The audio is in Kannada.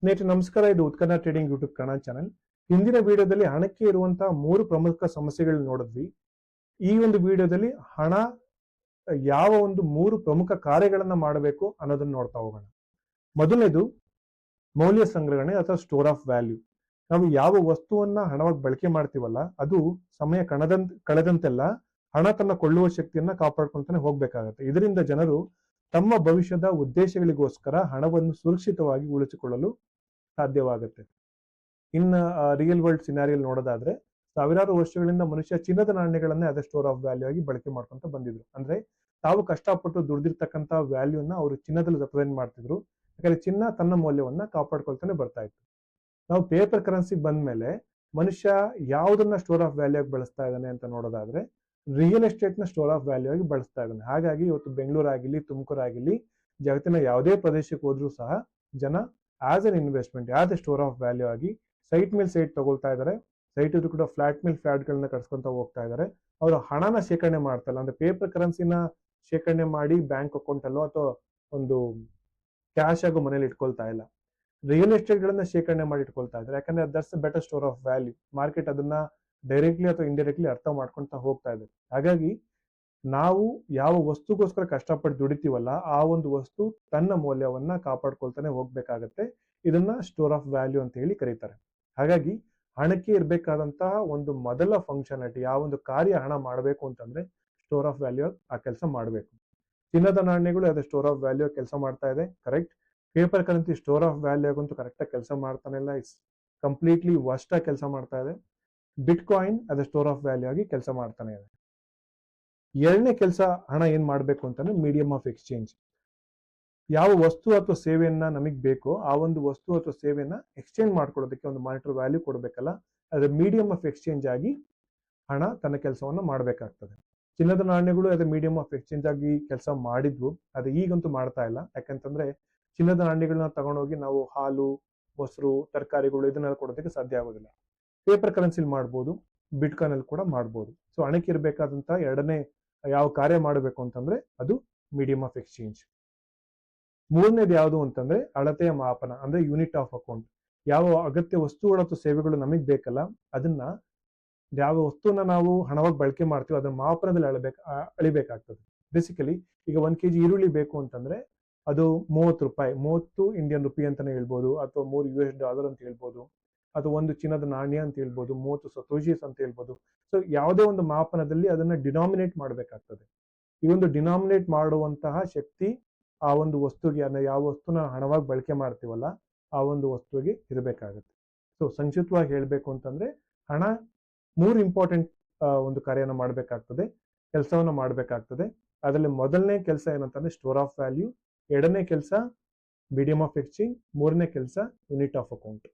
ಸ್ನೇಹಿತರೆ ನಮಸ್ಕಾರ. ಇದು ಉತ್ಕರ್ಣ ಟ್ರೇಡಿಂಗ್ ಯೂಟ್ಯೂಬ್ ಕನ್ನಡ ಚಾನಲ್. ಹಿಂದಿನ ವಿಡಿಯೋದಲ್ಲಿ ಹಣಕ್ಕೆ ಇರುವಂತಹ 3 ಪ್ರಮುಖ ಸಮಸ್ಯೆಗಳನ್ನ ನೋಡಿದ್ವಿ. ಈ ಒಂದು ವಿಡಿಯೋದಲ್ಲಿ ಹಣ ಯಾವ ಒಂದು 3 ಪ್ರಮುಖ ಕಾರ್ಯಗಳನ್ನ ಮಾಡಬೇಕು ಅನ್ನೋದನ್ನ ನೋಡ್ತಾ ಹೋಗೋಣ. ಮೊದಲನೇದು ಮೌಲ್ಯ ಸಂಗ್ರಹಣೆ ಅಥವಾ ಸ್ಟೋರ್ ಆಫ್ ವ್ಯಾಲ್ಯೂ. ನಾವು ಯಾವ ವಸ್ತುವನ್ನ ಹಣವಾಗಿ ಬಳಕೆ ಮಾಡ್ತೀವಲ್ಲ ಅದು ಸಮಯ ಕಳೆದಂತೆಲ್ಲ ಹಣ ತನ್ನ ಕೊಳ್ಳುವ ಶಕ್ತಿಯನ್ನ ಕಾಪಾಡ್ಕೊಂತಾನೆ ಹೋಗ್ಬೇಕಾಗತ್ತೆ. ಇದರಿಂದ ಜನರು ತಮ್ಮ ಭವಿಷ್ಯದ ಉದ್ದೇಶಗಳಿಗೋಸ್ಕರ ಹಣವನ್ನು ಸುರಕ್ಷಿತವಾಗಿ ಉಳಿಸಿಕೊಳ್ಳಲು ಸಾಧ್ಯವಾಗುತ್ತೆ. ಇನ್ನ ರಿಯಲ್ ವರ್ಲ್ಡ್ ಸಿನಾರಿಯಲ್ಲಿ ನೋಡೋದಾದ್ರೆ ಸಾವಿರಾರು ವರ್ಷಗಳಿಂದ ಮನುಷ್ಯ ಚಿನ್ನದ ನಾಣ್ಯಗಳನ್ನೇ ಅದೇ ಸ್ಟೋರ್ ಆಫ್ ವ್ಯಾಲ್ಯೂ ಆಗಿ ಬಳಕೆ ಮಾಡ್ಕೊಂತ ಬಂದಿದ್ರು. ಅಂದ್ರೆ ತಾವು ಕಷ್ಟಪಟ್ಟು ದುಡ್ದಿರ್ತಕ್ಕಂಥ ವ್ಯಾಲ್ಯೂನ ಅವರು ಚಿನ್ನದಲ್ಲಿ ರೆಪ್ರೆಸೆಂಟ್ ಮಾಡ್ತಿದ್ರು. ಯಾಕಂದ್ರೆ ಚಿನ್ನ ತನ್ನ ಮೌಲ್ಯವನ್ನ ಕಾಪಾಡ್ಕೊಳ್ತಾನೆ ಬರ್ತಾ ಇತ್ತು. ನಾವು ಪೇಪರ್ ಕರೆನ್ಸಿ ಬಂದ್ಮೇಲೆ ಮನುಷ್ಯ ಯಾವುದನ್ನ ಸ್ಟೋರ್ ಆಫ್ ವ್ಯಾಲ್ಯೂ ಆಗಿ ಬಳಸ್ತಾ ಇದ್ದಾನೆ ಅಂತ ನೋಡೋದಾದ್ರೆ ರಿಯಲ್ ಎಸ್ಟೇಟ್ ನ ಸ್ಟೋರ್ ಆಫ್ ವ್ಯಾಲ್ಯೂ ಆಗಿ ಬಳಸ್ತಾ ಇದ್ದಾನೆ. ಹಾಗಾಗಿ ಇವತ್ತು ಬೆಂಗಳೂರು ಆಗಿರ್ಲಿ, ತುಮಕೂರು ಆಗಿರ್ಲಿ, ಜಗತ್ತಿನ ಯಾವುದೇ ಪ್ರದೇಶಕ್ಕೆ ಹೋದ್ರೂ ಸಹ ಜನ as an investment, as A store of value ಆಗಿ ಸೈಟ್ ಮೇಲೆ ಸೈಟ್ ತಗೊಳ್ತಾ ಇದ್ದಾರೆ. ಸೈಟ್ ಇದ್ರು ಕೂಡ ಫ್ಲಾಟ್ ಮೇಲೆ ಫ್ಲಾಟ್ ಗಳನ್ನ ಕಟ್ಸ್ಕೊಂತ ಹೋಗ್ತಾ ಇದ್ದಾರೆ. ಅವರು ಹಣನ ಶೇಖರಣೆ ಮಾಡ್ತಾ ಇಲ್ಲ. ಅಂದ್ರೆ ಪೇಪರ್ ಕರೆನ್ಸಿನ ಶೇಖರಣೆ ಮಾಡಿ ಬ್ಯಾಂಕ್ ಅಕೌಂಟ್ ಅಲ್ಲೋ ಅಥವಾ ಒಂದು ಕ್ಯಾಶ್ ಆಗೋ ಮನೇಲಿ ಇಟ್ಕೊಳ್ತಾ ಇಲ್ಲ. ರಿಯಲ್ ಎಸ್ಟೇಟ್ ಗಳನ್ನ ಶೇಖರಣೆ ಮಾಡಿ ಇಟ್ಕೊಳ್ತಾ ಇದ್ದಾರೆ. ಯಾಕಂದ್ರೆ that's better store of value. Market ಅದನ್ನ ಡೈರೆಕ್ಟ್ಲಿ ಅಥವಾ ಇಂಡೈರೆಕ್ಟ್ಲಿ ಅರ್ಥ ಮಾಡ್ಕೊಂತ ಹೋಗ್ತಾ ಇದೆ. ಹಾಗಾಗಿ ನಾವು ಯಾವ ವಸ್ತುಗೋಸ್ಕರ ಕಷ್ಟಪಟ್ಟು ದುಡಿತೀವಲ್ಲ ಆ ಒಂದು ವಸ್ತು ತನ್ನ ಮೌಲ್ಯವನ್ನ ಕಾಪಾಡ್ಕೊಳ್ತಾನೆ ಹೋಗ್ಬೇಕಾಗತ್ತೆ. ಇದನ್ನ ಸ್ಟೋರ್ ಆಫ್ ವ್ಯಾಲ್ಯೂ ಅಂತ ಹೇಳಿ ಕರೀತಾರೆ. ಹಾಗಾಗಿ ಹಣಕ್ಕೆ ಇರಬೇಕಾದಂತಹ ಒಂದು ಮೊದಲ ಫಂಕ್ಷನಾಲಿಟಿ, ಯಾವ ಒಂದು ಕಾರ್ಯ ಹಣ ಮಾಡಬೇಕು ಅಂತಂದ್ರೆ ಸ್ಟೋರ್ ಆಫ್ ವ್ಯಾಲ್ಯೂ ಆ ಕೆಲಸ ಮಾಡಬೇಕು. ಚಿನ್ನದ ನಾಣ್ಯಗಳು ಅದೇ ಸ್ಟೋರ್ ಆಫ್ ವ್ಯಾಲ್ಯೂ ಕೆಲಸ ಮಾಡ್ತಾ ಇದೆ, correct. Paper currency store of value ಆಗಂತೂ ಕರೆಕ್ಟ್ ಆಗಿ ಕೆಲಸ ಮಾಡ್ತಾನೆ ಇಲ್ಲ, ಇಟ್ಸ್ ಕಂಪ್ಲೀಟ್ಲಿ ವರ್ಸ್ಟ್ ಆಗಿ ಕೆಲಸ ಮಾಡ್ತಾ ಇದೆ. ಬಿಟ್ ಕಾಯಿನ್ ಅದೇ ಸ್ಟೋರ್ ಆಫ್ ವ್ಯಾಲ್ಯೂ ಆಗಿ ಕೆಲಸ ಮಾಡ್ತಾನೆ ಇದೆ. ಎರಡನೇ ಕೆಲಸ ಹಣ ಏನ್ ಮಾಡ್ಬೇಕು ಅಂತಂದ್ರೆ ಮೀಡಿಯಂ ಆಫ್ ಎಕ್ಸ್ಚೇಂಜ್. ಯಾವ ವಸ್ತು ಅಥವಾ ಸೇವೆಯನ್ನ ನಮಗ್ ಬೇಕೋ ಆ ಒಂದು ವಸ್ತು ಅಥವಾ ಸೇವೆಯನ್ನ ಎಕ್ಸ್ಚೇಂಜ್ ಮಾಡ್ಕೊಳ್ಳೋದಕ್ಕೆ ಒಂದು ಮಾನಿಟರಿ ವ್ಯಾಲ್ಯೂ ಕೊಡಬೇಕಲ್ಲ, ಅದ್ರ ಮೀಡಿಯಂ ಆಫ್ ಎಕ್ಸ್ಚೇಂಜ್ ಆಗಿ ಹಣ ತನ್ನ ಕೆಲಸವನ್ನ ಮಾಡಬೇಕಾಗ್ತದೆ. ಚಿನ್ನದ ನಾಣ್ಯಗಳು ಅದೇ ಮೀಡಿಯಂ ಆಫ್ ಎಕ್ಸ್ಚೇಂಜ್ ಆಗಿ ಕೆಲಸ ಮಾಡಿದ್ವು, ಅದು ಈಗಂತೂ ಮಾಡ್ತಾ ಇಲ್ಲ. ಯಾಕಂತಂದ್ರೆ ಚಿನ್ನದ ನಾಣ್ಯಗಳನ್ನ ತಗೊಂಡೋಗಿ ನಾವು ಹಾಲು, ಮೊಸರು, ತರಕಾರಿಗಳು ಇದನ್ನೆಲ್ಲ ಕೊಡೋದಕ್ಕೆ ಸಾಧ್ಯ ಆಗೋದಿಲ್ಲ. ಪೇಪರ್ ಕರೆನ್ಸಿಲಿ ಮಾಡ್ಬೋದು, ಬಿಟ್ ಕಾಯಿನ್ ಅಲ್ಲಿ ಕೂಡ ಮಾಡ್ಬೋದು. ಸೊ ಹಣಕ್ಕೆ ಇರಬೇಕಾದಂತಹ ಎರಡನೇ ಯಾವ ಕಾರ್ಯ ಮಾಡಬೇಕು ಅಂತಂದ್ರೆ ಅದು ಮೀಡಿಯಂ ಆಫ್ ಎಕ್ಸ್ಚೇಂಜ್. ಮೂರನೇದು ಯಾವುದು ಅಂತಂದ್ರೆ ಅಳತೆಯ ಮಾಪನ, ಅಂದ್ರೆ ಯೂನಿಟ್ ಆಫ್ ಅಕೌಂಟ್. ಯಾವ ಅಗತ್ಯ ವಸ್ತುಗಳು ಅಥವಾ ಸೇವೆಗಳು ನಮಗ್ ಬೇಕಲ್ಲ ಅದನ್ನ, ಯಾವ ವಸ್ತುವನ್ನ ನಾವು ಹಣವಾಗಿ ಬಳಕೆ ಮಾಡ್ತೀವಿ ಅದನ್ನ ಮಾಪನದಲ್ಲಿ ಅಳಿಬೇಕಾಗ್ತದೆ. ಬೇಸಿಕಲಿ ಈಗ 1 kg ಈರುಳ್ಳಿ ಬೇಕು ಅಂತಂದ್ರೆ ಅದು 30 ರೂಪಾಯಿ, 30 ಇಂಡಿಯನ್ ರುಪಿ ಅಂತಾನೆ ಹೇಳ್ಬೋದು, ಅಥವಾ $3 ಅಂತ ಹೇಳ್ಬೋದು, ಅಥವಾ ಒಂದು ಚಿನ್ನದ ನಾಣ್ಯ ಅಂತ ಹೇಳ್ಬೋದು, 30 ಸತೋಷಿಸ್ ಅಂತ ಹೇಳ್ಬೋದು. ಸೊ ಯಾವುದೇ ಒಂದು ಮಾಪನದಲ್ಲಿ ಅದನ್ನ ಡಿನಾಮಿನೇಟ್ ಮಾಡಬೇಕಾಗ್ತದೆ. ಈ ಒಂದು ಡಿನಾಮಿನೇಟ್ ಮಾಡುವಂತಹ ಶಕ್ತಿ ಆ ಒಂದು ವಸ್ತುಗೆ, ಅಂದ್ರೆ ಯಾವ ವಸ್ತುನ ಹಣವಾಗಿ ಬಳಕೆ ಮಾಡ್ತೀವಲ್ಲ ಆ ಒಂದು ವಸ್ತುವಿಗೆ ಇರಬೇಕಾಗುತ್ತೆ. ಸೊ ಸಂಕ್ಷಿಪ್ತವಾಗಿ ಹೇಳ್ಬೇಕು ಅಂತಂದ್ರೆ ಹಣ 3 ಇಂಪಾರ್ಟೆಂಟ್ ಒಂದು ಕಾರ್ಯನ ಮಾಡಬೇಕಾಗ್ತದೆ, ಕೆಲಸವನ್ನ ಮಾಡಬೇಕಾಗ್ತದೆ. ಅದರಲ್ಲಿ ಮೊದಲನೇ ಕೆಲಸ ಏನಂತಂದ್ರೆ ಸ್ಟೋರ್ ಆಫ್ ವ್ಯಾಲ್ಯೂ, ಎರಡನೇ ಕೆಲಸ ಮೀಡಿಯಂ ಆಫ್ ಎಕ್ಸ್ಚೇಂಜ್, ಮೂರನೇ ಕೆಲಸ ಯೂನಿಟ್ ಆಫ್ ಅಕೌಂಟ್.